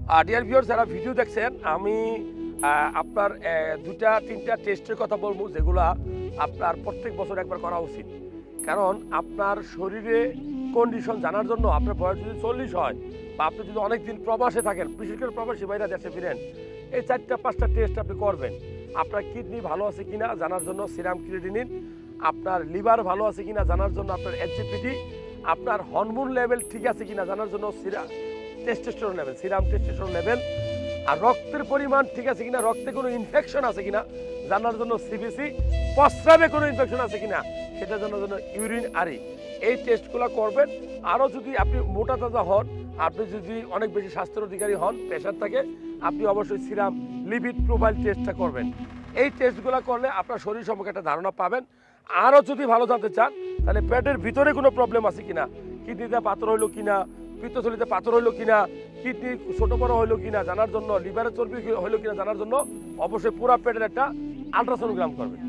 Dear viewers, যারা video দেখছেন, আমি আপনার দুটা তিনটা টেস্টের কথা বলবো যেগুলা আপনার প্রত্যেক বছর একবার করা উচিত। কারণ আপনার শরীরে কন্ডিশন জানার জন্য আপনার বয়স যদি 40 হয় বা আপনি যদি অনেকদিন প্রবাসে থাকেন, বিশেষ করে প্রবাসী ভাইরা দেশে ফিরেন, এই 4-5টা টেস্ট আপনি করবেন। আপনার কিডনি ভালো আছে কিনা জানার জন্য সিরাম ক্রিয়েটিনিন, আপনার লিভার ভালো আছে কিনা জানার জন্য আপনার এসজিপিটি, আপনার হরমোন লেভেল ঠিক আছে কিনা জানার জন্য testosterone level, serum testosterone level, আর রক্তের পরিমাণ ঠিক আছে কিনা, রক্তে কোনো ইনফেকশন আছে কিনা জানার জন্য সিবিসি, প্রস্রাবে কোনো ইনফেকশন আছে কিনা সেটা জানার জন্য ইউরিন আরি। এই টেস্টগুলো করবেন। আরও যদি আপনি মোটা তাজা হন, আপনি যদি অনেক বেশি স্বাস্থ্যের অধিকারী হন, প্রেশার থাকে, আপনি অবশ্যই সিরাম লিপিড প্রোফাইল টেস্টটা করবেন। এই টেস্টগুলো করলে আপনার শরীর সম্পর্কে একটা ধারণা পাবেন। আরও যদি ভালো জানতে চান, তাহলে পেটের ভিতরে কোনো প্রবলেম আছে কিনা, কিডনিতে পাথর হইলো কিনা, পিত্তথলিতে পাথর হইলো কিনা, কিডনি ছোট বড় হইলো কিনা জানার জন্য, লিভারের চর্বি হইলো কিনা জানার জন্য অবশ্যই পুরা পেটের একটা আলট্রাসোনোগ্রাম করবেন।